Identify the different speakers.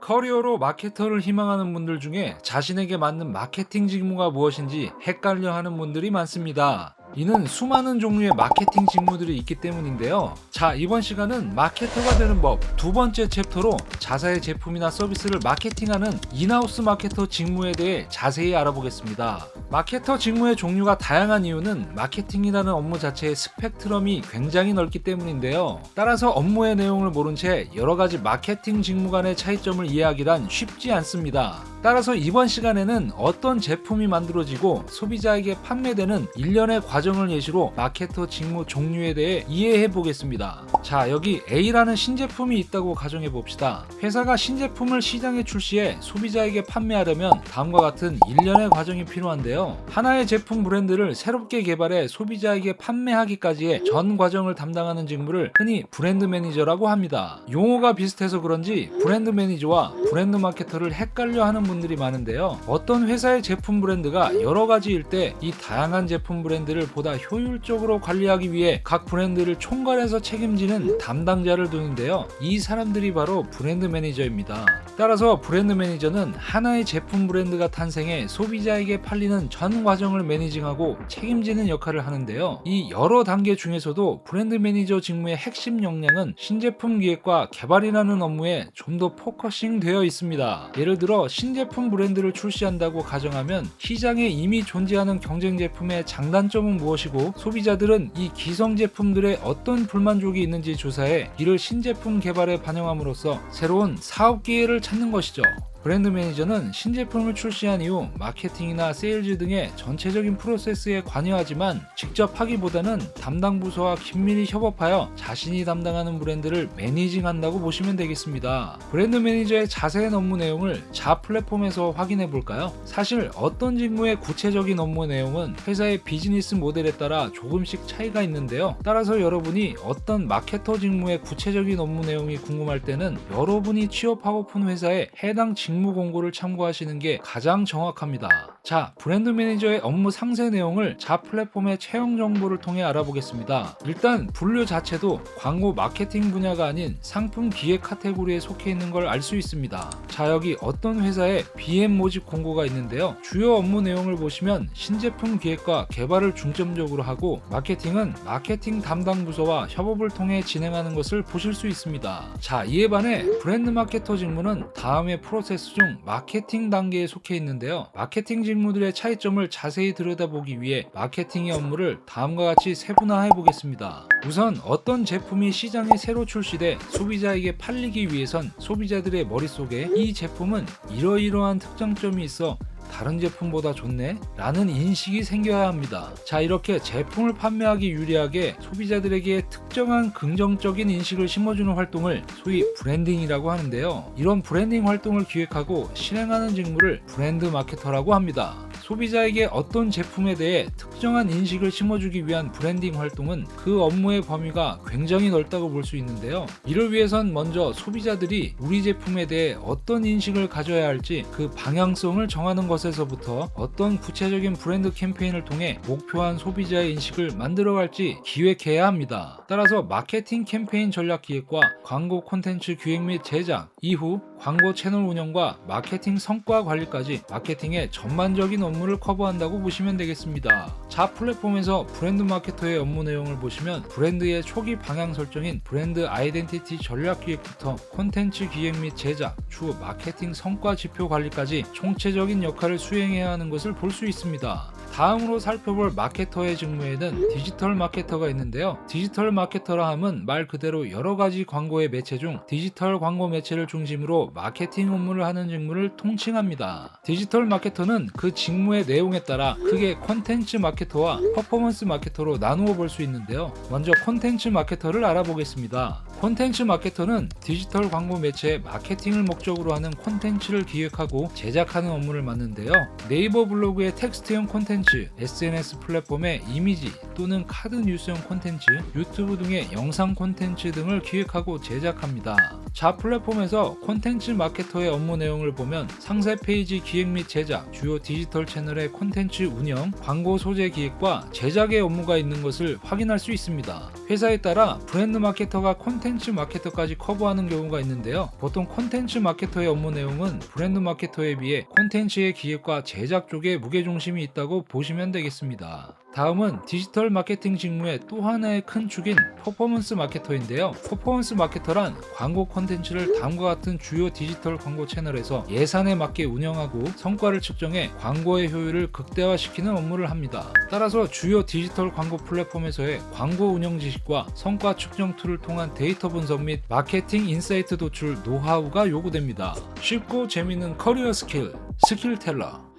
Speaker 1: 커리어로 마케터를 희망하는 분들 중에 자신에게 맞는 마케팅 직무가 무엇인지 헷갈려 하는 분들이 많습니다. 이는 수많은 종류의 마케팅 직무들이 있기 때문인데요. 자, 이번 시간은 마케터가 되는 법 두 번째 챕터로 자사의 제품이나 서비스를 마케팅하는 인하우스 마케터 직무에 대해 자세히 알아보겠습니다. 마케터 직무의 종류가 다양한 이유는 마케팅이라는 업무 자체의 스펙트럼이 굉장히 넓기 때문인데요. 따라서 업무의 내용을 모른 채 여러 가지 마케팅 직무 간의 차이점을 이해하기란 쉽지 않습니다. 따라서 이번 시간에는 어떤 제품이 만들어지고 소비자에게 판매되는 일련의 과정을 예시로 마케터 직무 종류에 대해 이해해 보겠습니다. 자, 여기 A라는 신제품이 있다고 가정해 봅시다. 회사가 신제품을 시장에 출시해 소비자에게 판매하려면 다음과 같은 일련의 과정이 필요한데요. 하나의 제품 브랜드를 새롭게 개발해 소비자에게 판매하기까지의 전 과정을 담당하는 직무를 흔히 브랜드 매니저라고 합니다. 용어가 비슷해서 그런지 브랜드 매니저와 브랜드 마케터를 헷갈려 하는 분들이 많은데요. 어떤 회사의 제품 브랜드가 여러 가지일 때 이 다양한 제품 브랜드를 보다 효율적으로 관리하기 위해 각 브랜드를 총괄해서 책임지는 담당자를 두는데요. 이 사람들이 바로 브랜드 매니저입니다. 따라서 브랜드 매니저는 하나의 제품 브랜드가 탄생해 소비자에게 팔리는 전 과정을 매니징하고 책임지는 역할을 하는데요. 이 여러 단계 중에서도 브랜드 매니저 직무의 핵심 역량은 신제품 기획과 개발이라는 업무에 좀 더 포커싱 되어 있습니다. 예를 들어 신제품 브랜드를 출시한다고 가정하면 시장에 이미 존재하는 경쟁 제품의 장단점은 무엇이고 소비자들은 이 기성 제품들의 어떤 불만족이 있는지 조사해 이를 신제품 개발에 반영함으로써 새로운 사업 기회를 찾는 것이죠. 브랜드 매니저는 신제품을 출시한 이후 마케팅이나 세일즈 등의 전체적인 프로세스에 관여하지만 직접 하기보다는 담당 부서와 긴밀히 협업하여 자신이 담당하는 브랜드를 매니징한다고 보시면 되겠습니다. 브랜드 매니저의 자세한 업무 내용을 자 플랫폼에서 확인해 볼까요? 사실 어떤 직무의 구체적인 업무 내용은 회사의 비즈니스 모델에 따라 조금씩 차이가 있는데요. 따라서 여러분이 어떤 마케터 직무의 구체적인 업무 내용이 궁금할 때는 여러분이 취업하고픈 회사의 해당 직무 공고를 참고하시는 게 가장 정확합니다. 자, 브랜드 매니저의 업무 상세 내용을 자 플랫폼의 채용 정보를 통해 알아보겠습니다. 일단 분류 자체도 광고 마케팅 분야가 아닌 상품 기획 카테고리에 속해 있는 걸 알 수 있습니다. 자, 여기 어떤 회사의 BM 모집 공고가 있는데요. 주요 업무 내용을 보시면 신제품 기획과 개발을 중점적으로 하고 마케팅은 마케팅 담당 부서와 협업을 통해 진행하는 것을 보실 수 있습니다. 자, 이에 반해 브랜드 마케터 직무는 다음의 프로세스 중 마케팅 단계에 속해 있는데요. 마케팅 직무들의 차이점을 자세히 들여다보기 위해 마케팅의 업무를 다음과 같이 세분화해 보겠습니다. 우선 어떤 제품이 시장에 새로 출시돼 소비자에게 팔리기 위해선 소비자들의 머릿속에 이 제품은 이러이러한 특장점이 있어 다른 제품보다 좋네? 라는 인식이 생겨야 합니다. 자, 이렇게 제품을 판매하기 유리하게 소비자들에게 특정한 긍정적인 인식을 심어주는 활동을 소위 브랜딩이라고 하는데요. 이런 브랜딩 활동을 기획하고 실행하는 직무를 브랜드 마케터라고 합니다. 소비자에게 어떤 제품에 대해 특정한 인식을 심어주기 위한 브랜딩 활동은 그 업무의 범위가 굉장히 넓다고 볼 수 있는데요. 이를 위해선 먼저 소비자들이 우리 제품에 대해 어떤 인식을 가져야 할지 그 방향성을 정하는 것에서부터 어떤 구체적인 브랜드 캠페인을 통해 목표한 소비자의 인식을 만들어갈지 기획해야 합니다. 따라서 마케팅 캠페인 전략 기획과 광고 콘텐츠 기획 및 제작, 이후 광고 채널 운영과 마케팅 성과 관리까지 마케팅의 전반적인 업무를 커버한다고 보시면 되겠습니다. 자 플랫폼에서 브랜드 마케터의 업무 내용을 보시면 브랜드의 초기 방향 설정인 브랜드 아이덴티티 전략 기획부터 콘텐츠 기획 및 제작, 주 마케팅 성과 지표 관리까지 총체적인 역할을 수행해야 하는 것을 볼 수 있습니다. 다음으로 살펴볼 마케터의 직무에는 디지털 마케터가 있는데요. 디지털 마케터라 함은 말 그대로 여러 가지 광고의 매체 중 디지털 광고 매체를 중심으로 마케팅 업무를 하는 직무를 통칭합니다. 디지털 마케터는 그 직무의 내용에 따라 크게 콘텐츠 마케터와 퍼포먼스 마케터로 나누어 볼 수 있는데요. 먼저 콘텐츠 마케터를 알아보겠습니다. 콘텐츠 마케터는 디지털 광고 매체의 마케팅을 목적으로 하는 콘텐츠를 기획하고 제작하는 업무를 맡는데요. 네이버 블로그의 텍스트형 콘텐츠, SNS 플랫폼의 이미지 또는 카드 뉴스형 콘텐츠, 유튜브 등의 영상 콘텐츠 등을 기획하고 제작합니다. 자 플랫폼에서 콘텐츠 마케터의 업무 내용을 보면 상세 페이지 기획 및 제작, 주요 디지털 채널의 콘텐츠 운영, 광고 소재 기획과 제작의 업무가 있는 것을 확인할 수 있습니다. 회사에 따라 브랜드 마케터가 콘텐츠 마케터까지 커버하는 경우가 있는데요. 보통 콘텐츠 마케터의 업무 내용은 브랜드 마케터에 비해 콘텐츠의 기획과 제작 쪽에 무게중심이 있다고 보시면 되겠습니다. 다음은 디지털 마케팅 직무의 또 하나의 큰 축인 퍼포먼스 마케터인데요. 퍼포먼스 마케터란 광고 콘텐츠를 다음과 같은 주요 디지털 광고 채널에서 예산에 맞게 운영하고 성과를 측정해 광고의 효율을 극대화시키는 업무를 합니다. 따라서 주요 디지털 광고 플랫폼에서의 광고 운영 지식과 성과 측정 툴을 통한 데이터 분석 및 마케팅 인사이트 도출 노하우가 요구됩니다. 쉽고 재미있는 커리어 스킬, 스킬텔러.